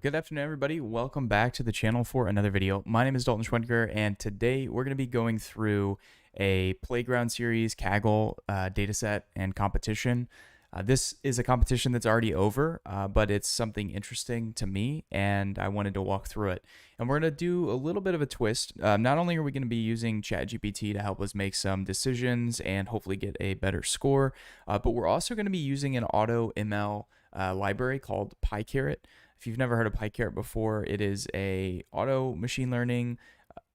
Good afternoon, everybody. Welcome back to the channel for another video. My name is Dalton Schwenker, and today we're going to be going through a playground series, Kaggle, dataset, and competition. This is a competition that's already over, but it's something interesting to me, and I wanted to walk through it. And we're going to do a little bit of a twist. Not only are we going to be using ChatGPT to help us make some decisions and hopefully get a better score, but we're also going to be using an AutoML library called PyCaret. If you've never heard of PyCaret before, it is a auto machine learning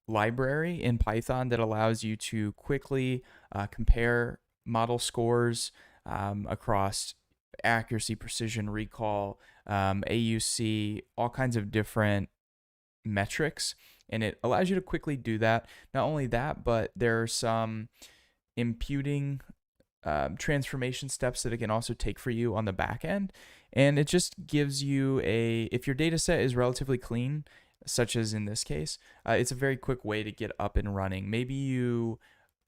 library in Python that allows you to quickly compare model scores across accuracy, precision, recall, AUC, all kinds of different metrics. And it allows you to quickly do that. Not only that, but there are some imputing transformation steps that it can also take for you on the back end. And it just gives you if your data set is relatively clean, such as in this case, it's a very quick way to get up and running. Maybe you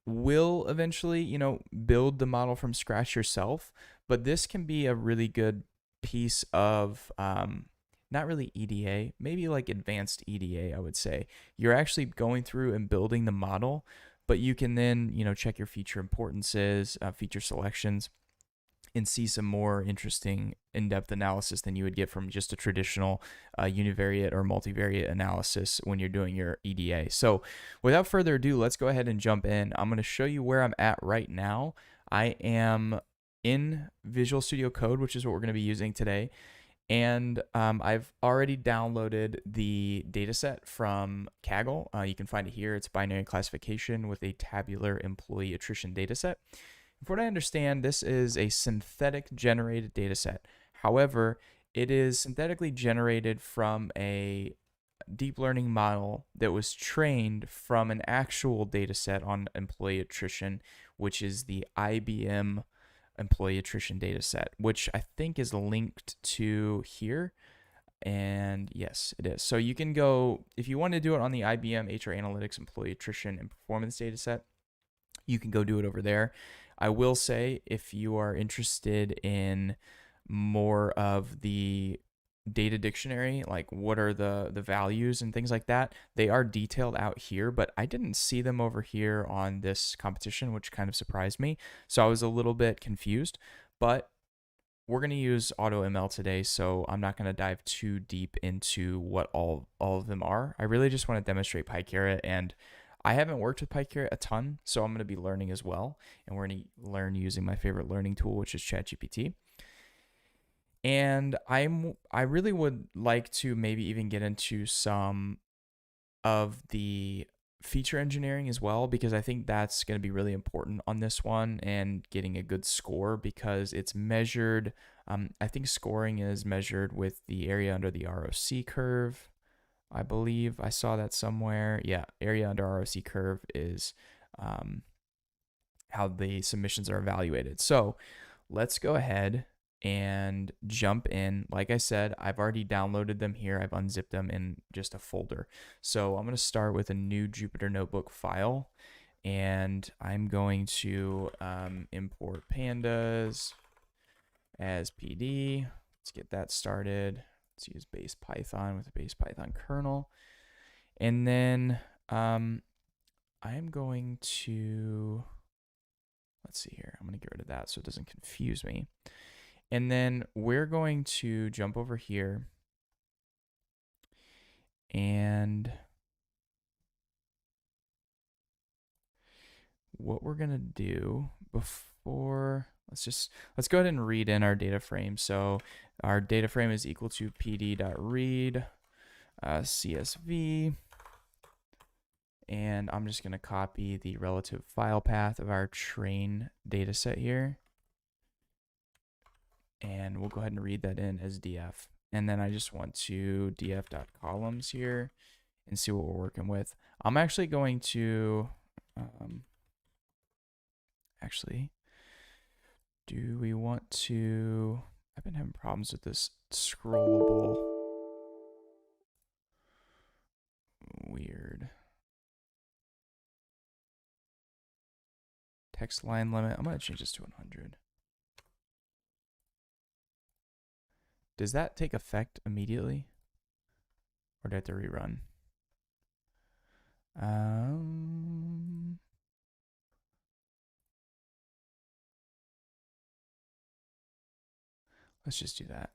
will eventually, build the model from scratch yourself, but this can be a really good piece of, not really EDA, maybe like advanced EDA, I would say. You're actually going through and building the model, but you can then, check your feature importances, feature selections, and see some more interesting in-depth analysis than you would get from just a traditional univariate or multivariate analysis when you're doing your EDA. So without further ado, let's go ahead and jump in. I'm going to show you where I'm at right now. I am in Visual Studio Code, which is what we're going to be using today. And I've already downloaded the dataset from Kaggle. You can find it here. It's binary classification with a tabular employee attrition dataset. From what I understand, this is a synthetic generated dataset. However, it is synthetically generated from a deep learning model that was trained from an actual dataset on employee attrition, which is the IBM employee attrition dataset, which I think is linked to here. And yes, it is. So you can go, if you want to do it on the IBM HR Analytics employee attrition and performance dataset, you can go do it over there. I will say, if you are interested in more of the data dictionary, like what are the values and things like that, they are detailed out here, but I didn't see them over here on this competition, which kind of surprised me. So I was a little bit confused, but we're going to use AutoML today, so I'm not going to dive too deep into what all of them are. I really just want to demonstrate PyCaret, and I haven't worked with PyCaret a ton, so I'm going to be learning as well, and we're going to learn using my favorite learning tool, which is ChatGPT. And I really would like to maybe even get into some of the feature engineering as well, because I think that's going to be really important on this one and getting a good score, because it's measured. I think scoring is measured with the area under the ROC curve. I believe I saw that somewhere. Yeah, area under ROC curve is how the submissions are evaluated. So let's go ahead and jump in. Like I said, I've already downloaded them here. I've unzipped them in just a folder. So I'm going to start with a new Jupyter Notebook file, and I'm going to import pandas as PD. Let's get that started. Let's use base Python with a base Python kernel. And then I'm going to, let's see here. I'm going to get rid of that so it doesn't confuse me. And then we're going to jump over here, and what we're going to do before, let's go ahead and read in our data frame. So our data frame is equal to pd.read CSV, and I'm just going to copy the relative file path of our train data set here, and we'll go ahead and read that in as df. And then I just want to df.columns here and see what we're working with. I'm actually going to, do we want to, I've been having problems with this scrollable, weird. Text line limit, I'm going to change this to 100. Does that take effect immediately? Or do I have to rerun? Let's just do that.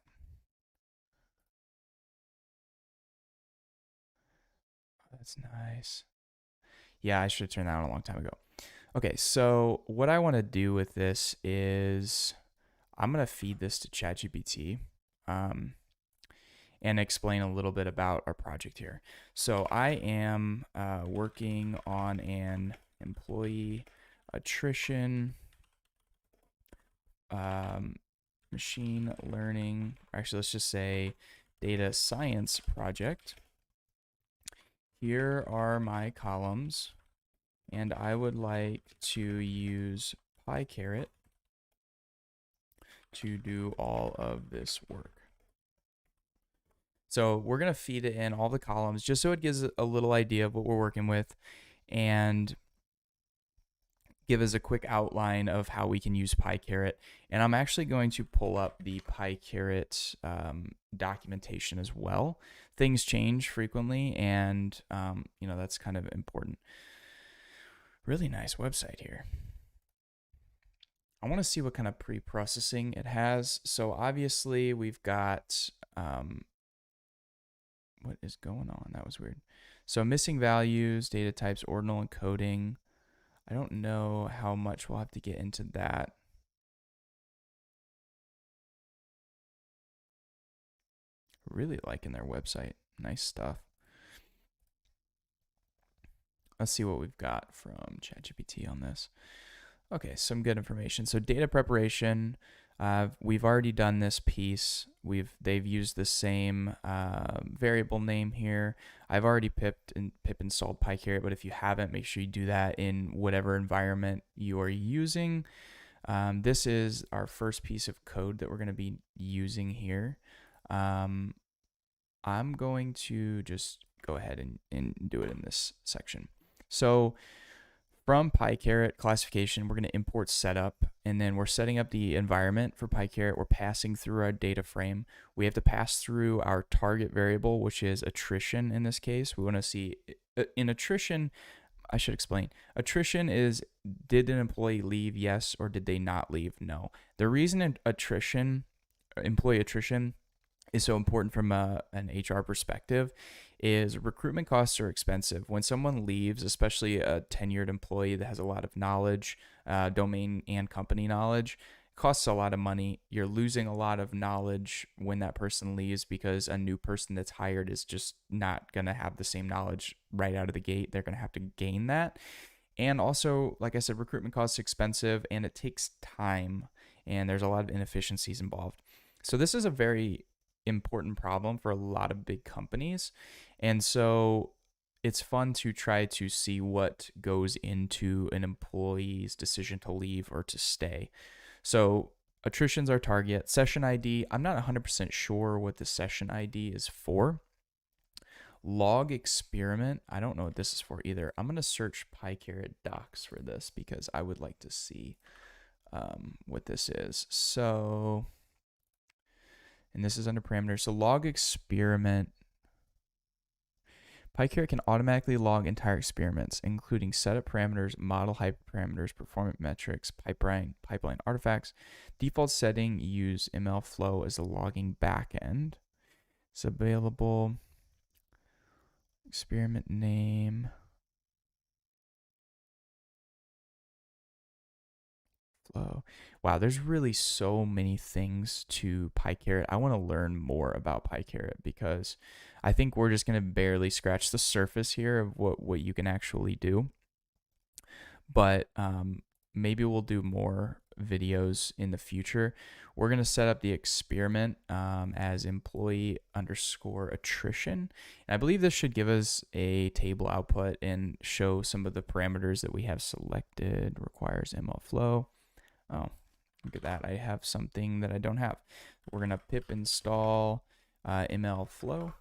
That's nice. Yeah, I should have turned that on a long time ago. Okay, so what I want to do with this is I'm going to feed this to ChatGPT and explain a little bit about our project here. So I am working on an employee attrition machine learning, actually let's just say data science project. Here are my columns, and I would like to use PyCaret to do all of this work. So we're going to feed it in all the columns just so it gives a little idea of what we're working with and give us a quick outline of how we can use PyCaret. And I'm actually going to pull up the PyCaret documentation as well. Things change frequently, and you know, that's kind of important. Really nice website here. I want to see what kind of pre-processing it has. So obviously we've got what is going on? That was weird. So missing values, data types, ordinal encoding. I don't know how much we'll have to get into that. Really liking their website. Nice stuff. Let's see what we've got from ChatGPT on this. Okay, some good information. So data preparation, we've already done this piece. They've used the same variable name here. I've already pip installed PyCaret, but if you haven't, make sure you do that in whatever environment you are using. This is our first piece of code that we're going to be using here. I'm going to just go ahead and do it in this section. So from PyCaret classification, we're going to import setup, and then we're setting up the environment for PyCaret. We're passing through our data frame. We have to pass through our target variable, which is attrition in this case. We want to see in attrition, I should explain. Attrition is, did an employee leave? Yes. Or did they not leave? No. The reason employee attrition is so important from an HR perspective is recruitment costs are expensive. When someone leaves, especially a tenured employee that has a lot of knowledge, domain and company knowledge, it costs a lot of money. You're losing a lot of knowledge when that person leaves because a new person that's hired is just not going to have the same knowledge right out of the gate. They're going to have to gain that. And also, like I said, recruitment costs expensive and it takes time, and there's a lot of inefficiencies involved. So this is a very important problem for a lot of big companies, and so it's fun to try to see what goes into an employee's decision to leave or to stay. So attrition's our target. Session ID, I'm not 100% sure what the session ID is for. Log experiment, I don't know what this is for either. I'm going to search PyCaret docs for this because I would like to see what this is. So, and this is under parameters. So log experiment. PyCaret can automatically log entire experiments, including setup parameters, model hyperparameters, performance metrics, pipeline artifacts. Default setting, use MLflow as the logging backend. It's available. Experiment name. Flow. Wow, there's really so many things to PyCaret. I want to learn more about PyCaret because I think we're just going to barely scratch the surface here of what you can actually do. But maybe we'll do more videos in the future. We're going to set up the experiment as employee underscore attrition. And I believe this should give us a table output and show some of the parameters that we have selected. Requires MLflow. Oh, look at that. I have something that I don't have. We're going to pip install MLflow.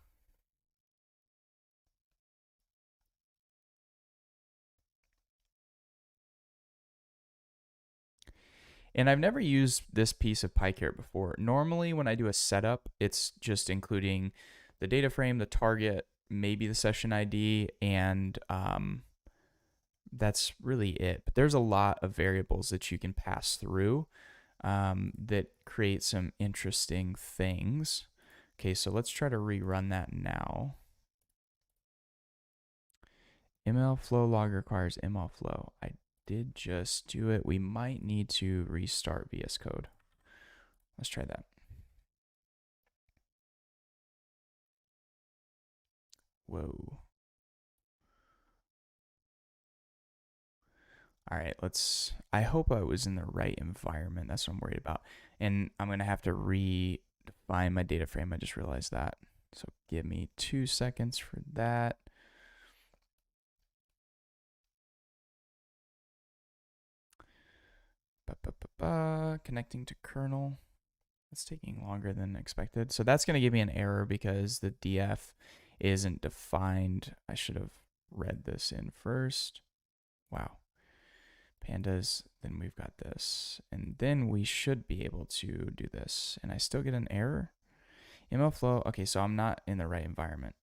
And I've never used this piece of PyCaret before. Normally, when I do a setup, it's just including the data frame, the target, maybe the session ID, and that's really it. But there's a lot of variables that you can pass through that create some interesting things. Okay, so let's try to rerun that now. ML flow log requires ML flow. I did just do it. We might need to restart VS Code. Let's try that. Whoa. All right, I hope I was in the right environment. That's what I'm worried about. And I'm going to have to redefine my data frame. I just realized that. So give me 2 seconds for that. Connecting to kernel. That's taking longer than expected. So that's going to give me an error because the df isn't defined. I should have read this in first. Wow. Pandas, then we've got this. And then we should be able to do this. And I still get an error. ML flow. Okay, so I'm not in the right environment.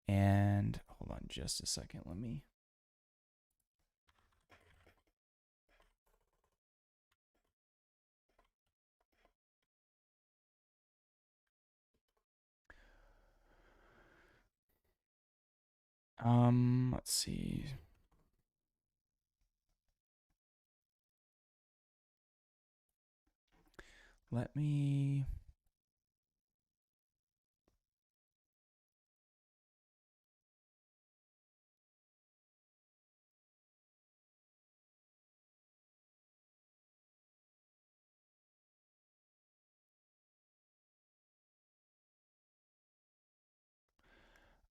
And hold on just a second. Let me. Let's see. Let me.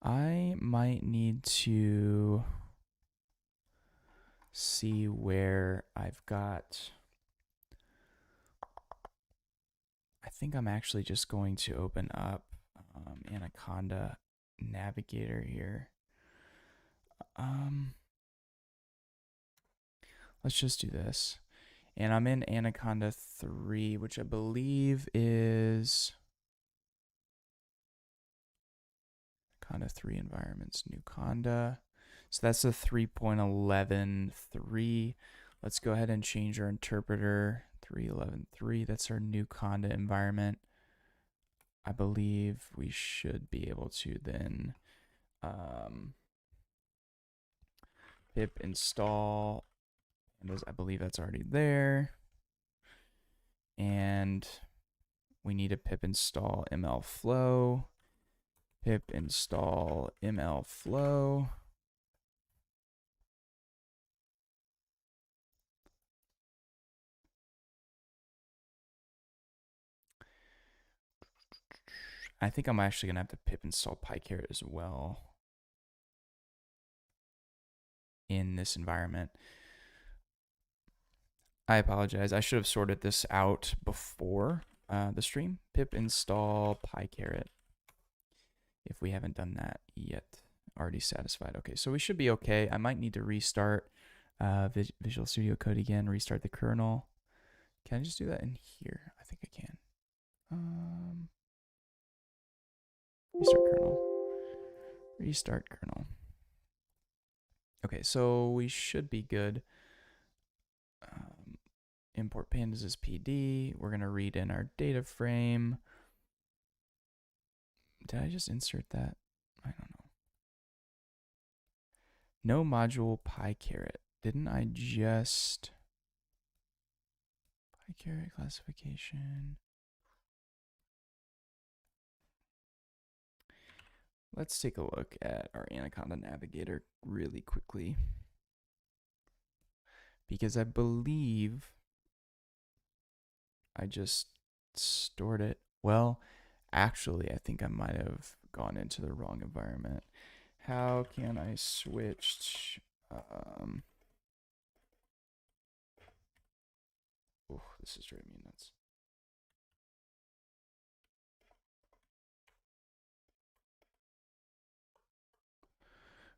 I might need to see where I've got. I think I'm actually just going to open up Anaconda Navigator here. Let's just do this. And I'm in Anaconda 3, which I believe is Conda 3 environments, new Conda. So that's the 3.11.3. Let's go ahead and change our interpreter. 3.11.3, that's our new Conda environment. I believe we should be able to then pip install. I believe that's already there. And we need to pip install ML flow. Pip install ML flow. I think I'm actually going to have to pip install PyCaret as well in this environment. I apologize. I should have sorted this out before the stream. Pip install PyCaret. If we haven't done that yet, already satisfied. Okay, so we should be okay. I might need to restart Visual Studio Code again, restart the kernel. Can I just do that in here? I think I can. Restart kernel. Restart kernel. Okay, so we should be good. Import pandas as PD. We're going to read in our data frame. Did I just insert that? I don't know. No module PyCaret. Didn't I just... PyCaret classification. Let's take a look at our Anaconda Navigator really quickly. Because I believe I just stored it. Well, actually, I think I might have gone into the wrong environment. How can I switch? Oh, this is driving me nuts.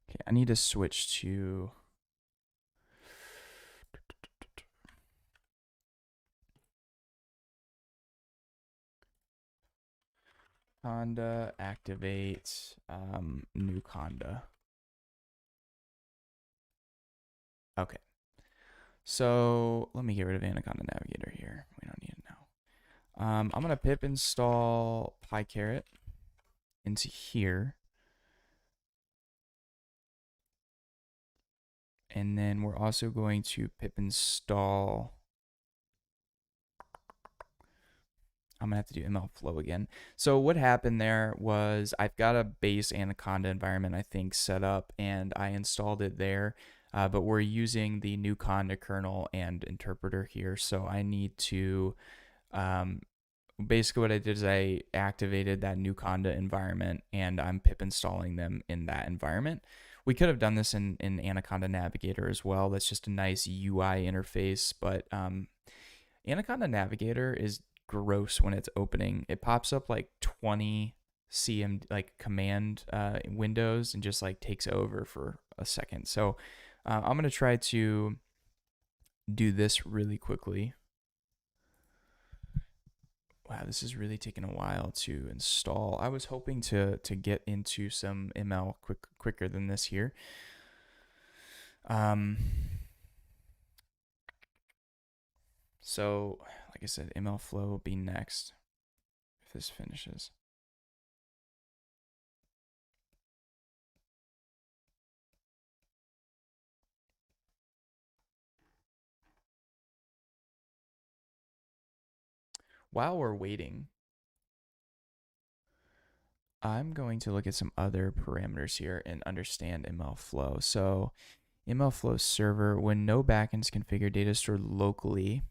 Okay, I need to switch to... conda activate new conda. Okay. So let me get rid of Anaconda Navigator here. We don't need it now. I'm gonna pip install PyCaret into here. And then we're also going to pip install. I'm gonna have to do ML flow again. So what happened there was I've got a base Anaconda environment, I think, set up, and I installed it there. But we're using the new Conda kernel and interpreter here, so I need to basically what I did is I activated that new Conda environment, and I'm pip installing them in that environment. We could have done this in Anaconda Navigator as well. That's just a nice UI interface, but Anaconda Navigator is gross when it's opening. It pops up like 20 CM like command windows and just like takes over for a second. So I'm gonna try to do this really quickly. Wow, this is really taking a while to install. I was hoping to get into some ML quicker than this here. So like I said, ML flow will be next if this finishes. While we're waiting, I'm going to look at some other parameters here and understand ML flow. So ML flow server, when no backend is configured, data is stored locally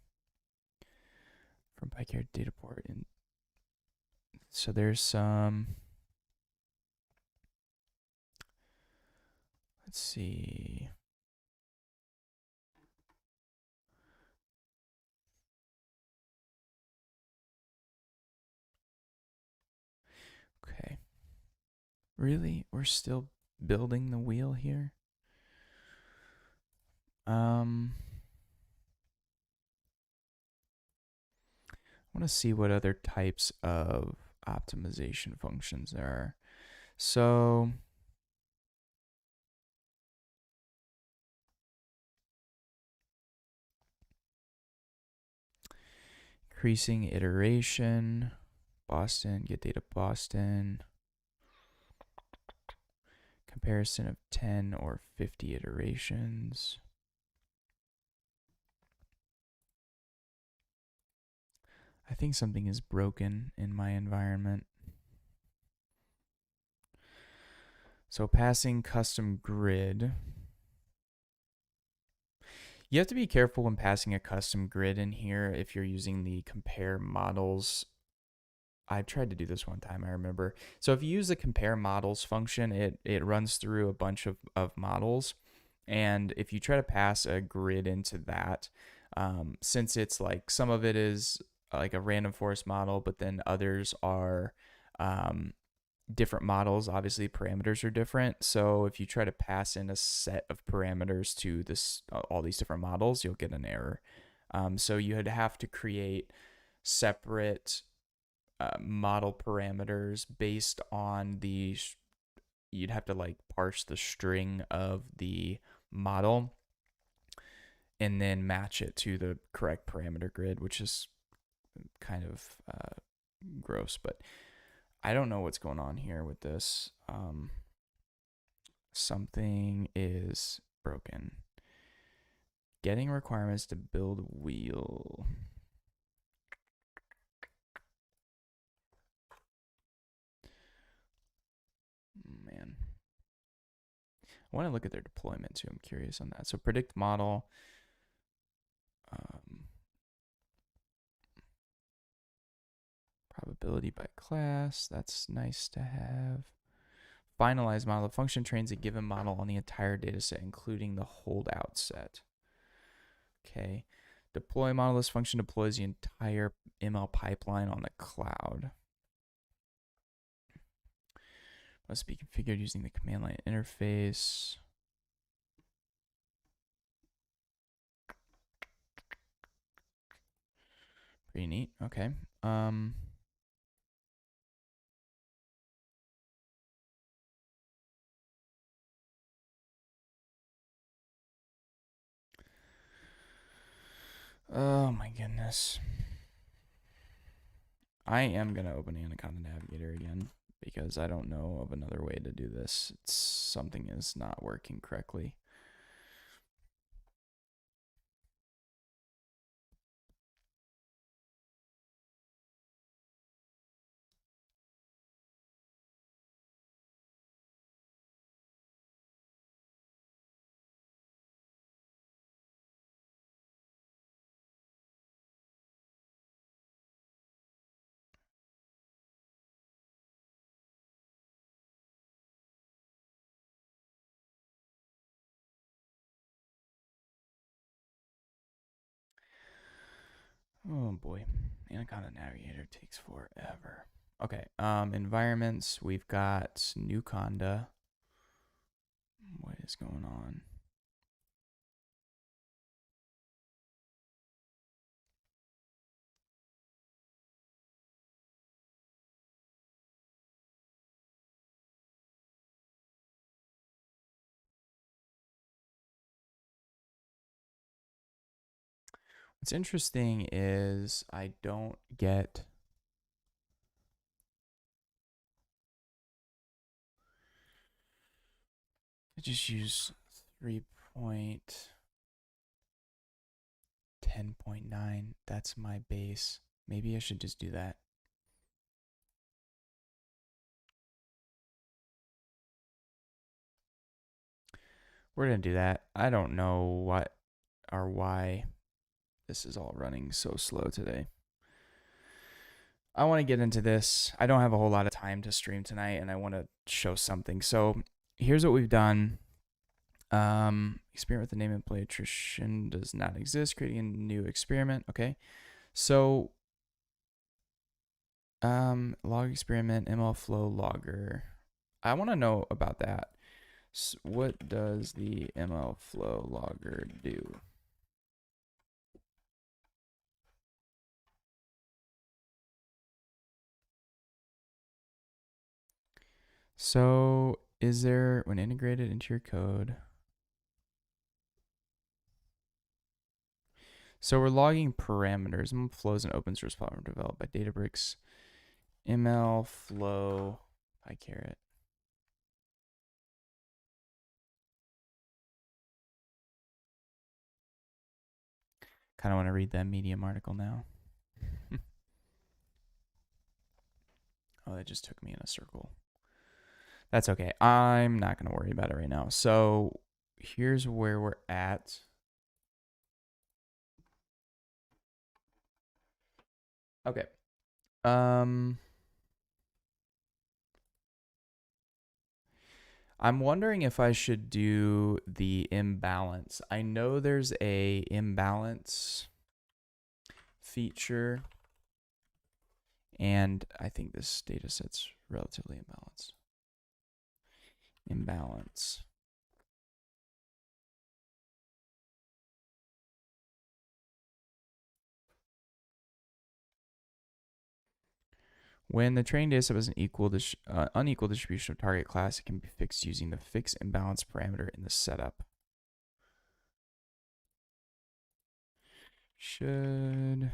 from PyCaret data port. And so there's some, let's see. Okay. Really? We're still building the wheel here? I want to see what other types of optimization functions there are. So increasing iteration, Boston, get data Boston, comparison of 10 or 50 iterations. I think something is broken in my environment. So passing custom grid. You have to be careful when passing a custom grid in here if you're using the compare models. I tried to do this one time, I remember. So if you use the compare models function, it runs through a bunch of models. And if you try to pass a grid into that, since it's like some of it is like a random forest model, but then others are different models, obviously parameters are different. So if you try to pass in a set of parameters to this all these different models, you'll get an error. So you'd have to create separate model parameters based on the you'd have to like parse the string of the model and then match it to the correct parameter grid, which is kind of gross, but I don't know what's going on here with this. Something is broken. Getting requirements to build wheel. Man. I want to look at their deployment too. I'm curious on that. So predict model. Probability by class. That's nice to have. Finalize model. The function trains a given model on the entire data set, including the holdout set. Okay. Deploy model. This function deploys the entire ML pipeline on the cloud. Must be configured using the command line interface. Pretty neat. Okay. Oh my goodness. I am going to open Anaconda Navigator again because I don't know of another way to do this. Something is not working correctly. Oh boy, Anaconda Navigator takes forever. Okay, environments, we've got Nuconda. What is going on? What's interesting is I don't get I just use 3.10.9. That's my base. Maybe I should just do that. We're going to do that. I don't know what or why this is all running so slow today. I want to get into this. I don't have a whole lot of time to stream tonight, and I want to show something. So here's what we've done. Experiment with the name and play attrition does not exist. Creating a new experiment. Okay. So log experiment, ML flow logger. I want to know about that. So what does the ML flow logger do? So is there, when integrated into your code, so we're logging parameters. ML flow is an open source platform developed by Databricks. ML flow PyCaret. Kind of want to read that Medium article now. Oh, that just took me in a circle. That's okay. I'm not going to worry about it right now. So here's where we're at. Okay. I'm wondering if I should do the imbalance. I know there's a imbalance feature, and I think this data set's relatively imbalanced. Imbalance. When the training data set has an unequal distribution of target class, it can be fixed using the fix imbalance parameter in the setup. Should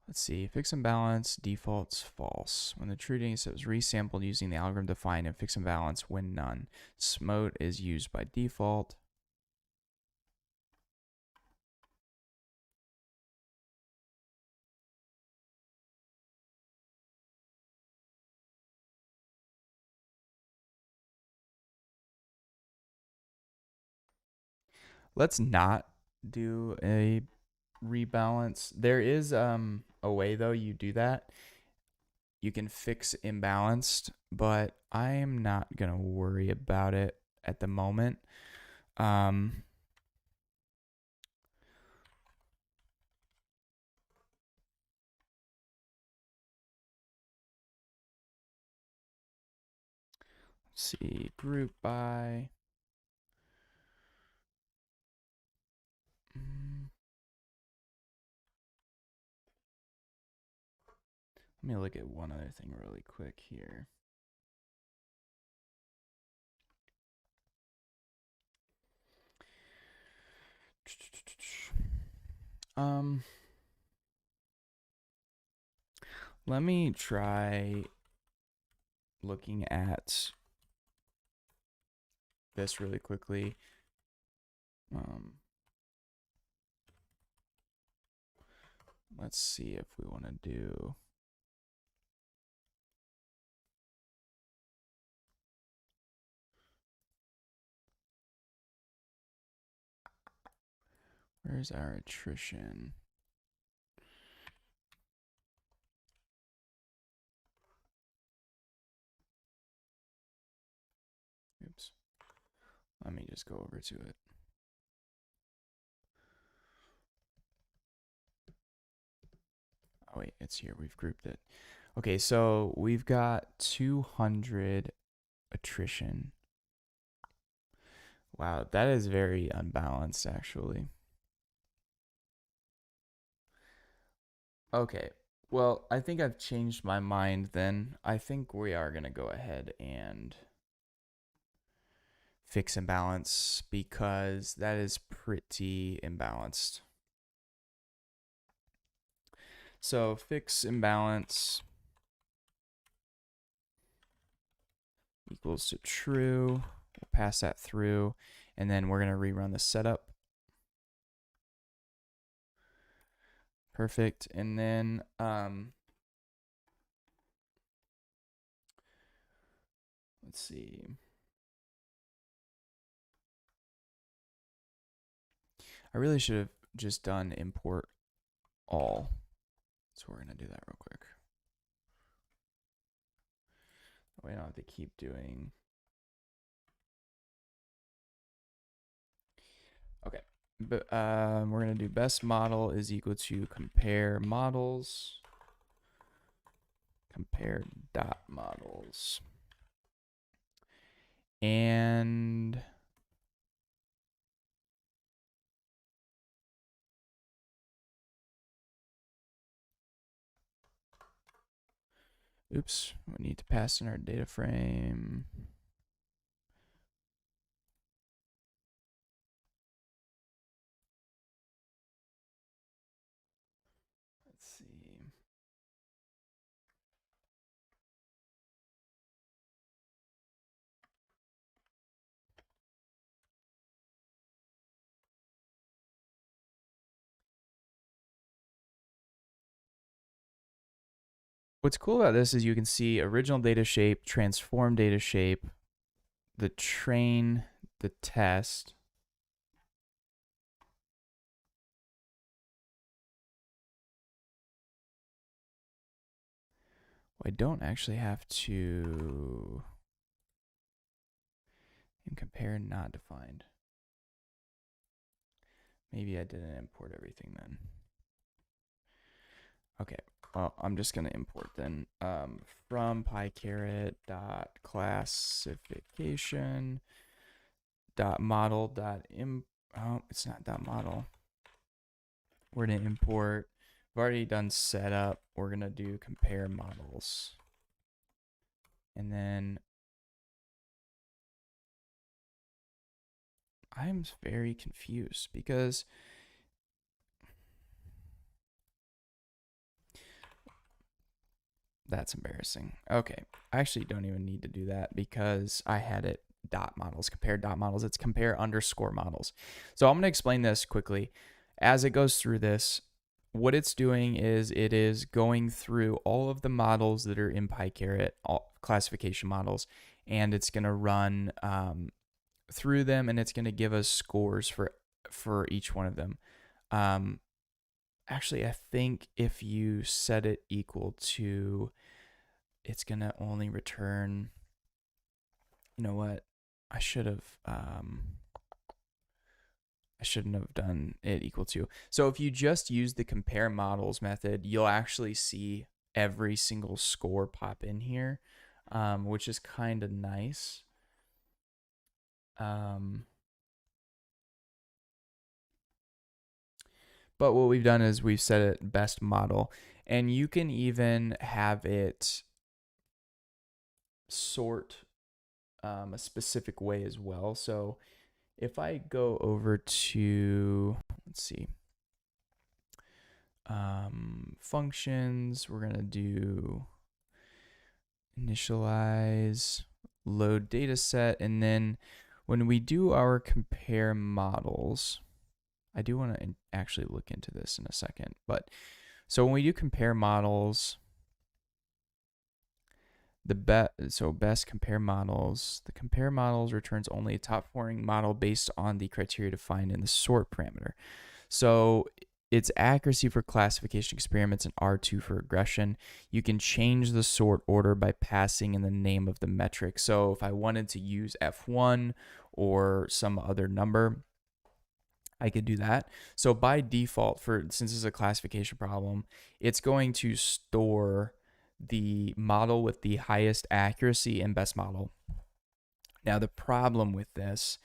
let's see, fix imbalance defaults false. When the true data set was resampled using the algorithm defined in fix imbalance, when none. Smote is used by default. Let's not do a rebalance. There is a way though you do that. You can fix imbalanced, but I'm not gonna worry about it at the moment. Let's see, group by. Let me look at one other thing really quick here. Let me try looking at this really quickly. Let's see if we want to do. Where's our attrition? Oops. Let me just go over to it. Oh wait, it's here. We've grouped it. Okay, so we've got 200 attrition. Wow, that is very unbalanced actually. Okay, well, I think I've changed my mind then. I think we are going to go ahead and fix imbalance because that is pretty imbalanced. So fix imbalance equals to true. We'll pass that through, and then we're going to rerun the setup. Perfect. And then let's see. I really should have just done import all. So we're going to do that real quick. We don't have to keep doing. Okay, but we're going to do best model is equal to compare models. Compare dot models. And oops, we need to pass in our data frame. Let's see. What's cool about this is you can see original data shape, transform data shape, the train, the test. I don't actually have to and compare not defined. Maybe I didn't import everything then. Okay, well, I'm just gonna import then from PyCaret dot classification dot model dot oh, it's not dot model. We're gonna import. We've already done setup. We're gonna do compare models, and then I'm very confused because that's embarrassing. Okay, I actually don't even need to do that because I had it dot models, compare dot models. It's compare underscore models. So I'm going to explain this quickly. As it goes through this, what it's doing is it is going through all of the models that are in PyCaret, all classification models, and it's going to run through them, and it's going to give us scores for each one of them. Actually, I think if you set it equal to, it's going to only return, you know what? I shouldn't have done it equal to. So if you just use the compare models method, you'll actually see every single score pop in here, which is kind of nice. But what we've done is we've set it best model. And you can even have it sort a specific way as well. So if I go over to, let's see, functions, we're going to do initialize, load data set, and then when we do our compare models, I do want to actually look into this in a second, but so when we do compare models, best compare models, the compare models returns only a top performing model based on the criteria defined in the sort parameter. So it's accuracy for classification experiments and R2 for regression. You can change the sort order by passing in the name of the metric. So if I wanted to use F1 or some other number, I could do that. So by default, since this is a classification problem, it's going to store the model with the highest accuracy and best model. Now, the problem with this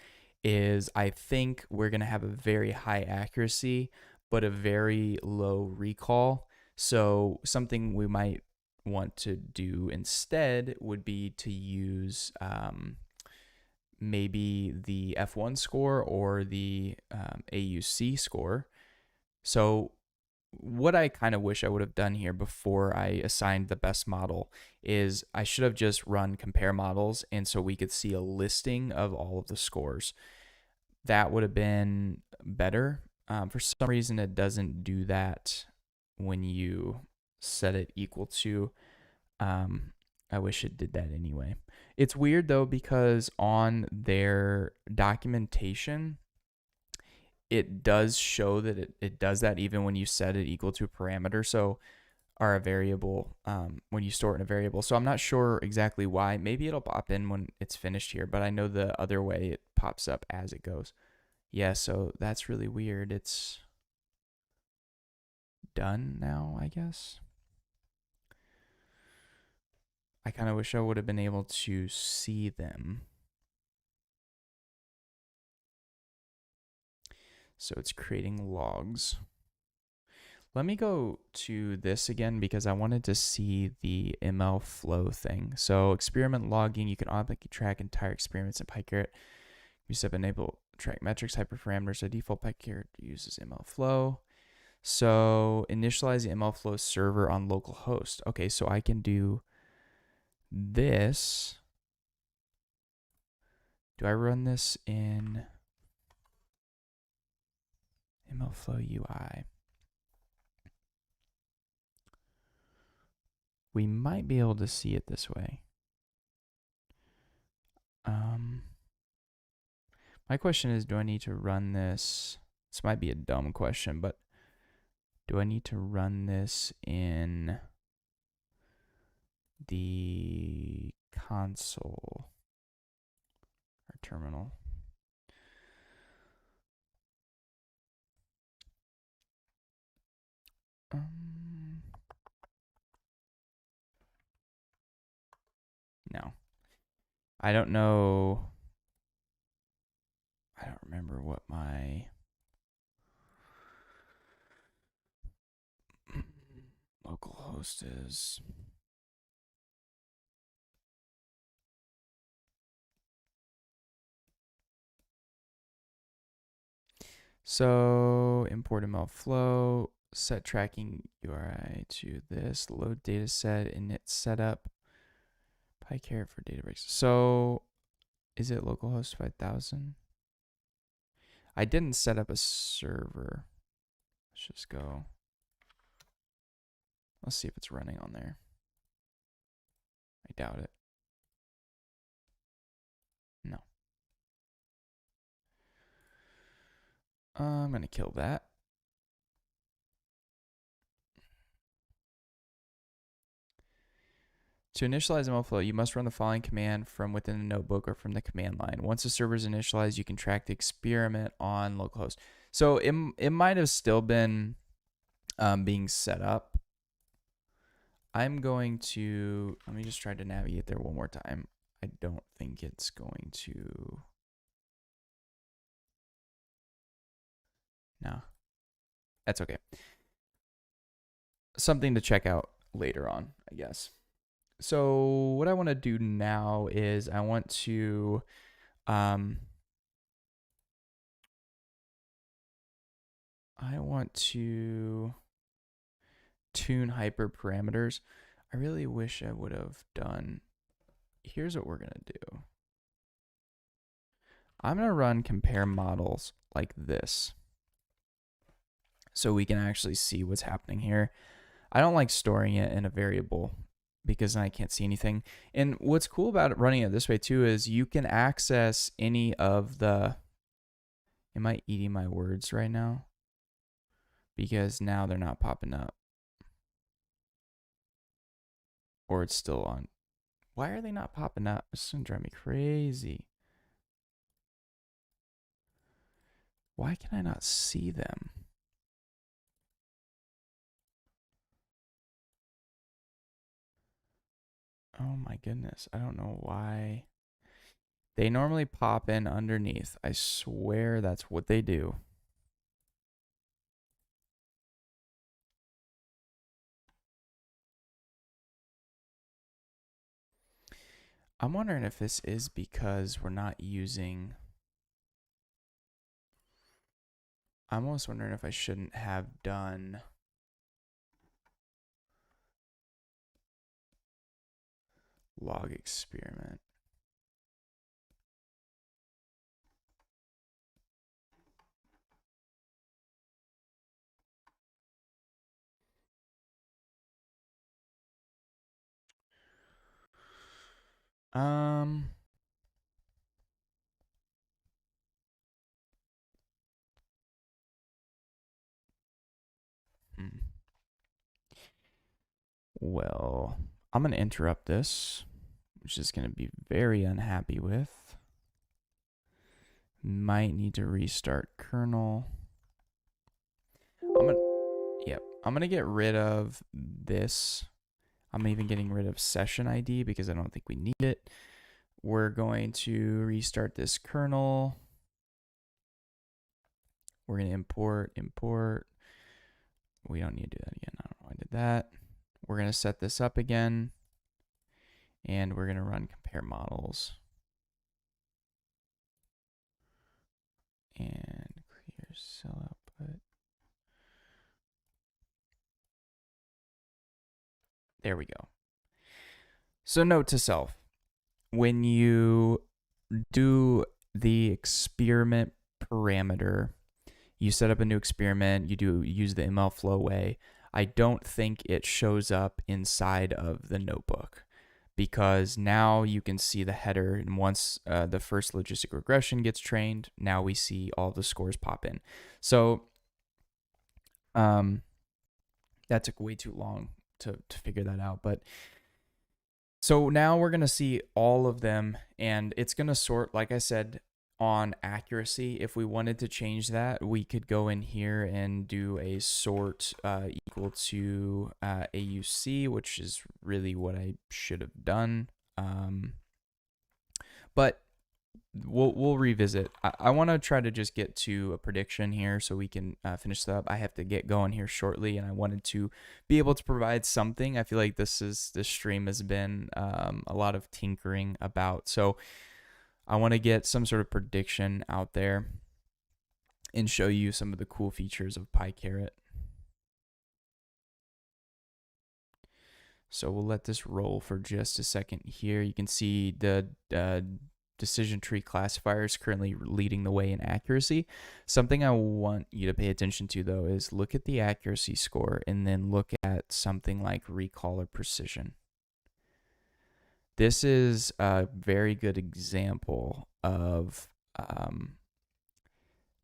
is I think we're going to have a very high accuracy, but a very low recall. So something we might want to do instead would be to use maybe the F1 score or the AUC score. So what I kind of wish I would have done here before I assigned the best model is I should have just run compare models, and so we could see a listing of all of the scores. That would have been better. For some reason, it doesn't do that when you set it equal to. I wish it did that anyway. It's weird though, because on their documentation, it does show that it does that even when you set it equal to a parameter. So, or a variable, when you store it in a variable. So I'm not sure exactly why. Maybe it'll pop in when it's finished here, but I know the other way it pops up as it goes. Yeah, so that's really weird. It's done now, I guess. I kind of wish I would have been able to see them. So it's creating logs. Let me go to this again because I wanted to see the ML flow thing. So experiment logging, you can automatically track entire experiments in PyCaret. You set enable track metrics, hyperparameters. So default PyCaret uses ML flow. So initialize the ML flow server on localhost. Okay, so I can do this. Do I run this in ML flow UI? We might be able to see it this way. My question is, do I need to run this? This might be a dumb question, but do I need to run this in the console or terminal? No. I don't know. I don't remember what my localhost is. So import ML flow, set tracking URI to this, load dataset, init setup, PyCaret for Databricks. So is it localhost 5000? I didn't set up a server. Let's just go. Let's see if it's running on there. I doubt it. No. I'm going to kill that. To initialize MLflow, you must run the following command from within the notebook or from the command line. Once the server is initialized, you can track the experiment on localhost. So it might have still been being set up. I'm going to, let me just try to navigate there one more time. I don't think it's going to, no, that's okay. something to check out later on, I guess. So what I want to do now is I want to tune hyperparameters. I really wish I would have done. Here's what we're gonna do. I'm gonna run compare models like this, so we can actually see what's happening here. I don't like storing it in a variable because then I can't see anything. And what's cool about it running it this way too is you can access any of the. Am I eating my words right now? Because now they're not popping up. Or it's still on. Why are they not popping up? This is gonna drive me crazy. Why can I not see them? Oh my goodness. I don't know why. They normally pop in underneath. I swear that's what they do. I'm wondering if this is because we're not using. I'm almost wondering if I shouldn't have done log experiment. Um, Well, I'm going to interrupt this, which is going to be very unhappy with. Might need to restart kernel. I'm going to get rid of this. I'm even getting rid of session ID because I don't think we need it. We're going to restart this kernel. We're going to import. We don't need to do that again. I don't know why I did that. We're going to set this up again. And we're going to run compare models. And clear cell output. There we go. So note to self, when you do the experiment parameter, you set up a new experiment, you use the MLflow way, I don't think it shows up inside of the notebook because now you can see the header, and once the first logistic regression gets trained, now we see all the scores pop in. So that took way too long to figure that out, but so now we're going to see all of them, and it's going to sort, like I said, on accuracy. If we wanted to change that, we could go in here and do a sort equal to AUC, which is really what I should have done. But we'll revisit. I want to try to just get to a prediction here so we can finish that up. I have to get going here shortly, and I wanted to be able to provide something. I feel like this stream has been a lot of tinkering about, so I want to get some sort of prediction out there and show you some of the cool features of PyCaret. So we'll let this roll for just a second here. You can see the decision tree classifier is currently leading the way in accuracy. Something I want you to pay attention to, though, is look at the accuracy score and then look at something like recall or precision. This is a very good example of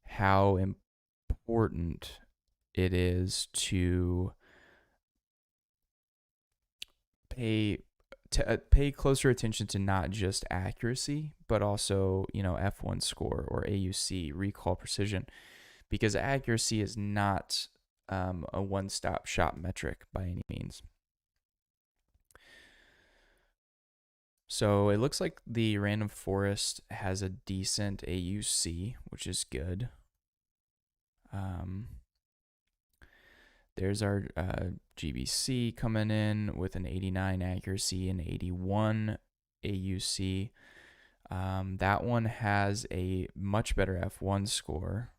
how important it is to pay closer attention to not just accuracy, but also, F1 score or AUC, recall precision, because accuracy is not a one-stop shop metric by any means. So it looks like the random forest has a decent AUC, which is good. there's our GBC coming in with an 89 accuracy and 81 AUC. That one has a much better F1 score.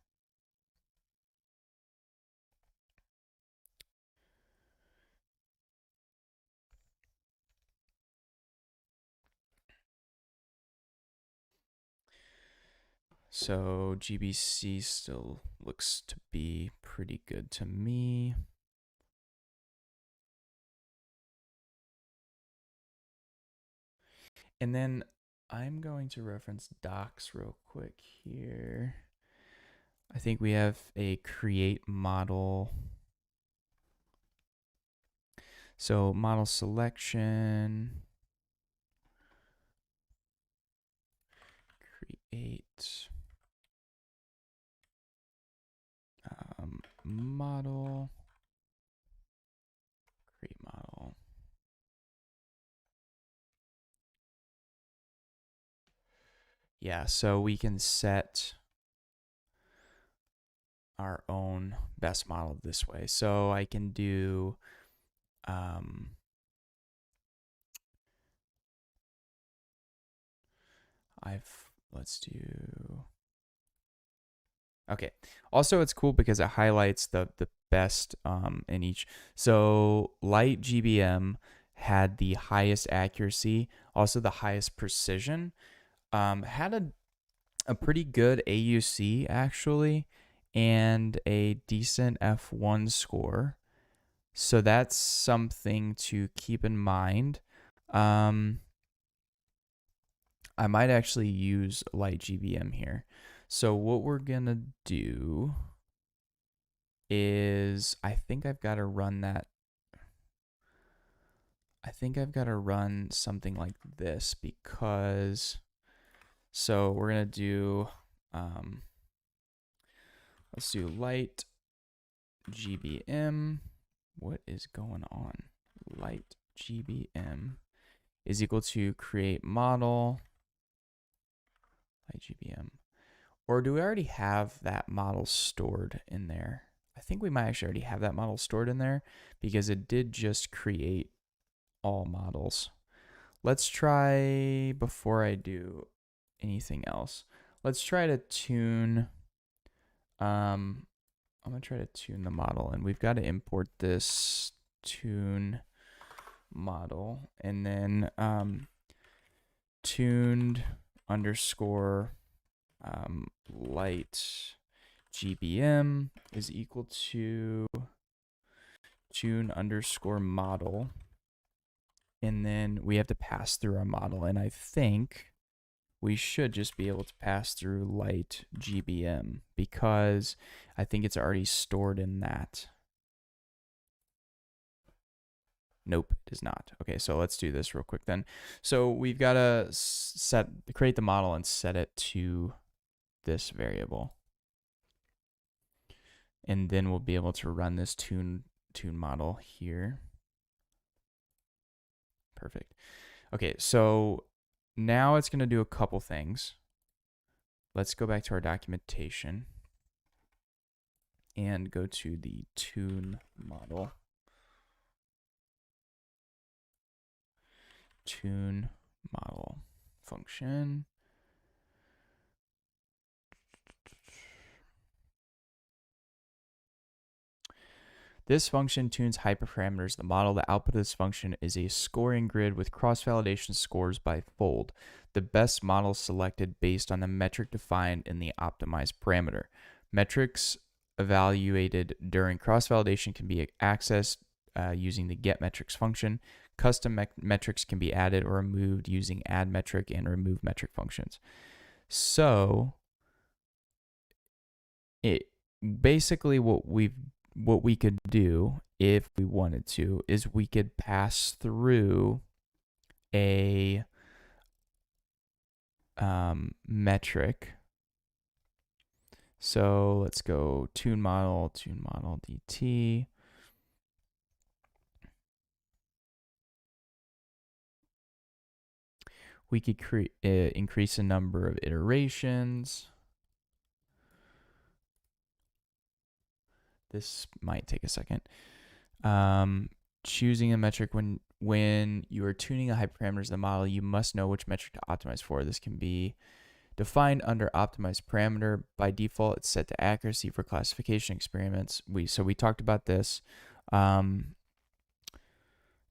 So GBC still looks to be pretty good to me. And then I'm going to reference docs real quick here. I think we have a create model. So model selection, create model, create model. Yeah, so we can set our own best model this way. So I can do let's do, okay. Also, it's cool because it highlights the best in each. So LightGBM had the highest accuracy, also the highest precision, had a pretty good AUC actually, and a decent F1 score. So that's something to keep in mind. I might actually use LightGBM here. So what we're gonna do is, I think I've got to run that. I think I've got to run something like this because, so we're gonna do, let's do LightGBM. What is going on? LightGBM is equal to create model LightGBM. Or do we already have that model stored in there? I think we might actually already have that model stored in there because it did just create all models. Let's try, before I do anything else, let's try to tune, I'm gonna try to tune the model, and we've got to import this tune model, and then tuned underscore LightGBM is equal to tune underscore model, and then we have to pass through our model, and I think we should just be able to pass through LightGBM because I think it's already stored in that. Nope, it is not. Okay, so let's do this real quick then. So we've got to create the model and set it to this variable. And then we'll be able to run this tune model here. Perfect. Okay, so now it's going to do a couple things. Let's go back to our documentation and go to the tune model. Tune model function. This function tunes hyperparameters. The model, the output of this function is a scoring grid with cross-validation scores by fold. The best model selected based on the metric defined in the optimized parameter. Metrics evaluated during cross-validation can be accessed using the getMetrics function. Custom metrics can be added or removed using add metric and remove metric functions. So it basically what we could do if we wanted to is we could pass through a metric. So let's go tune model DT. We could increase the number of iterations. This might take a second. Choosing a metric when you are tuning the hyperparameters of the model, you must know which metric to optimize for. This can be defined under optimized parameter. By default, it's set to accuracy for classification experiments. So we talked about this.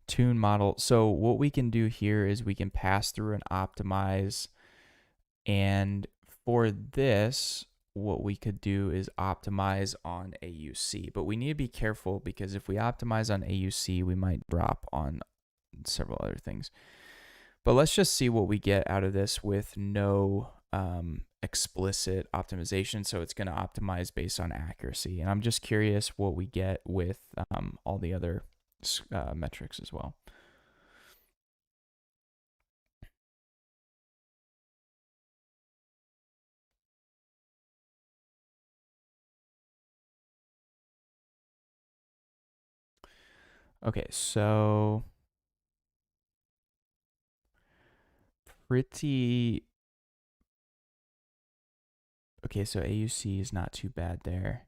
Tune model. So what we can do here is we can pass through and optimize. And for this, what we could do is optimize on AUC. But we need to be careful because if we optimize on AUC, we might drop on several other things. But let's just see what we get out of this with no explicit optimization. So it's going to optimize based on accuracy. And I'm just curious what we get with all the other metrics as well. Okay, so pretty. Okay, so AUC is not too bad there.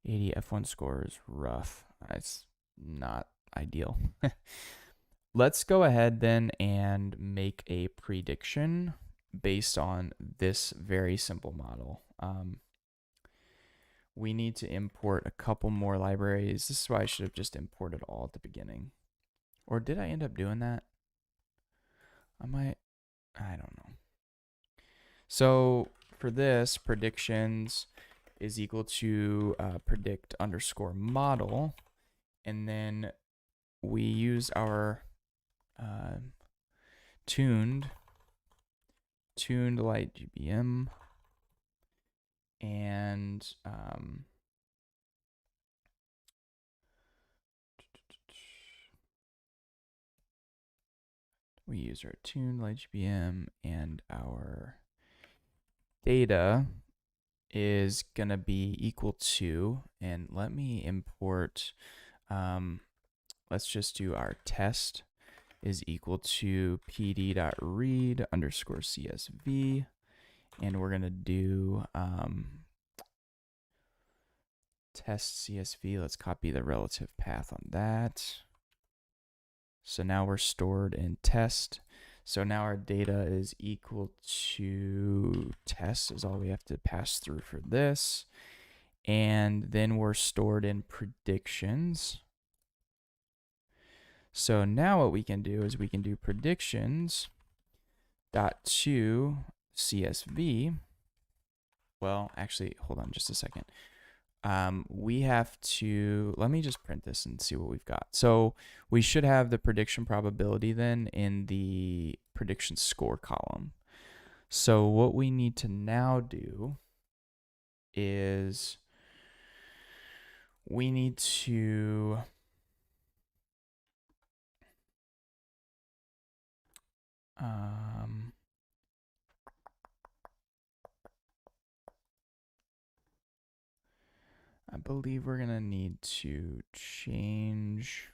80 F1 score is rough. It's not ideal. Let's go ahead then and make a prediction based on this very simple model. We need to import a couple more libraries. This is why I should have just imported all at the beginning. Or did I end up doing that? I don't know. So for this, predictions is equal to predict underscore model. And then we use our tuned LightGBM, and we use our tuned LightGBM, and our data is gonna be equal to, and let me import, let's just do our test is equal to pd.read underscore CSV, and we're gonna do test CSV. Let's copy the relative path on that. So now we're stored in test. So now our data is equal to test is all we have to pass through for this. And then we're stored in predictions. So now what we can do is we can do predictions dot to CSV. Well, actually, hold on just a second. We have to, let me just print this and see what we've got. So we should have the prediction probability then in the prediction score column. So what we need to now do is we need to I believe we're gonna need to change.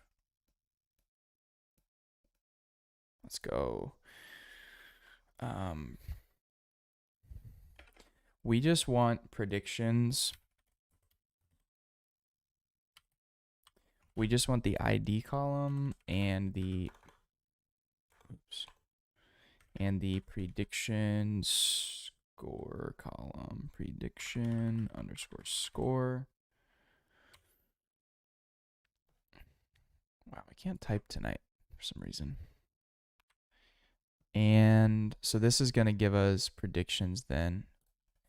Let's go. We just want predictions. We just want the ID column and the prediction score column. Prediction underscore score. Wow, I can't type tonight for some reason. And so this is going to give us predictions then.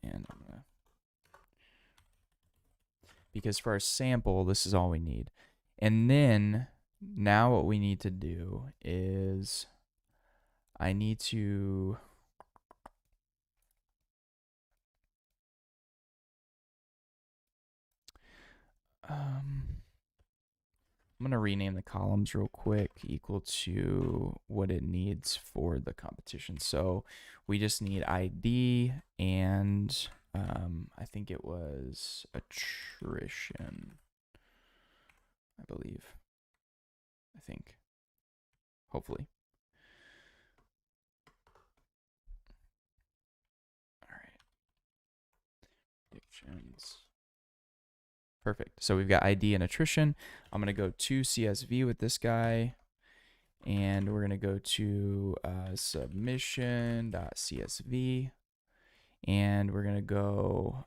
And I'm gonna, because for our sample, this is all we need. And then now what we need to do is I need to I'm going to rename the columns real quick equal to what it needs for the competition. So we just need ID and I think it was attrition, I believe. I think. Hopefully. All right. Predictions. Perfect. So we've got ID and attrition. I'm going to go to CSV with this guy. And we're going to go to submission.csv. And we're going to go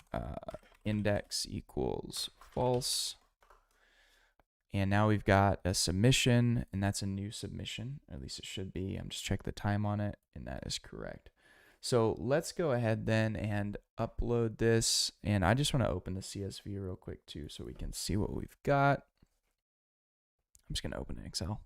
index equals false. And now we've got a submission, and that's a new submission. At least it should be. I'm just checking the time on it, and that is correct. So let's go ahead then and upload this. And I just want to open the CSV real quick too so we can see what we've got. I'm just going to open Excel.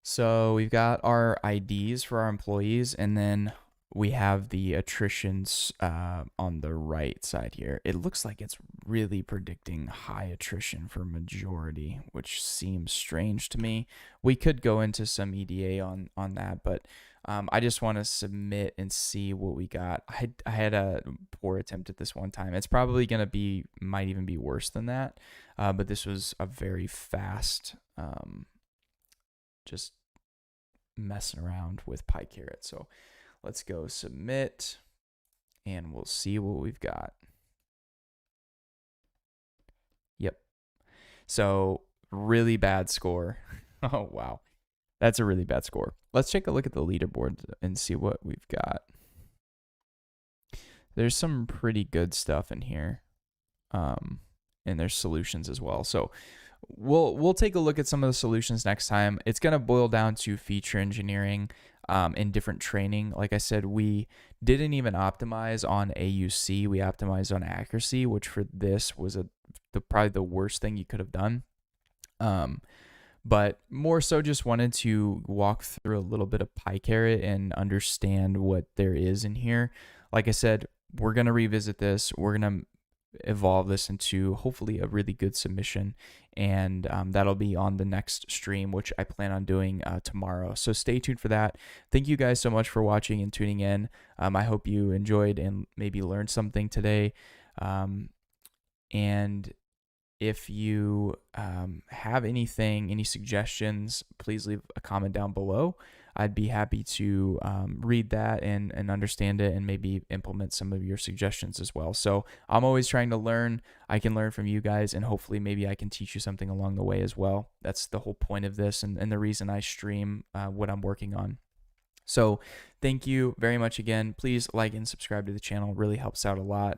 So we've got our IDs for our employees, and then we have the attritions on the right side here. It looks like it's really predicting high attrition for majority, which seems strange to me. We could go into some EDA on that, but I just want to submit and see what we got. I had a poor attempt at this one time. It's probably going to be, might even be worse than that, but this was a very fast, just messing around with PyCaret. So let's go submit, and we'll see what we've got. Yep. So really bad score. Oh, wow. That's a really bad score. Let's take a look at the leaderboard and see what we've got. There's some pretty good stuff in here. And there's solutions as well. So we'll take a look at some of the solutions next time. It's going to boil down to feature engineering and different training. Like I said, we didn't even optimize on AUC. We optimized on accuracy, which for this was probably the worst thing you could have done. But more so just wanted to walk through a little bit of PyCaret and understand what there is in here. Like I said, we're going to revisit this. We're going to evolve this into hopefully a really good submission, and that'll be on the next stream, which I plan on doing tomorrow. So stay tuned for that. Thank you guys so much for watching and tuning in. I hope you enjoyed and maybe learned something today. And if you have anything, any suggestions, please leave a comment down below. I'd be happy to read that and understand it and maybe implement some of your suggestions as well. So I'm always trying to learn. I can learn from you guys, and hopefully maybe I can teach you something along the way as well. That's the whole point of this and the reason I stream what I'm working on. So thank you very much again. Please like and subscribe to the channel. It really helps out a lot.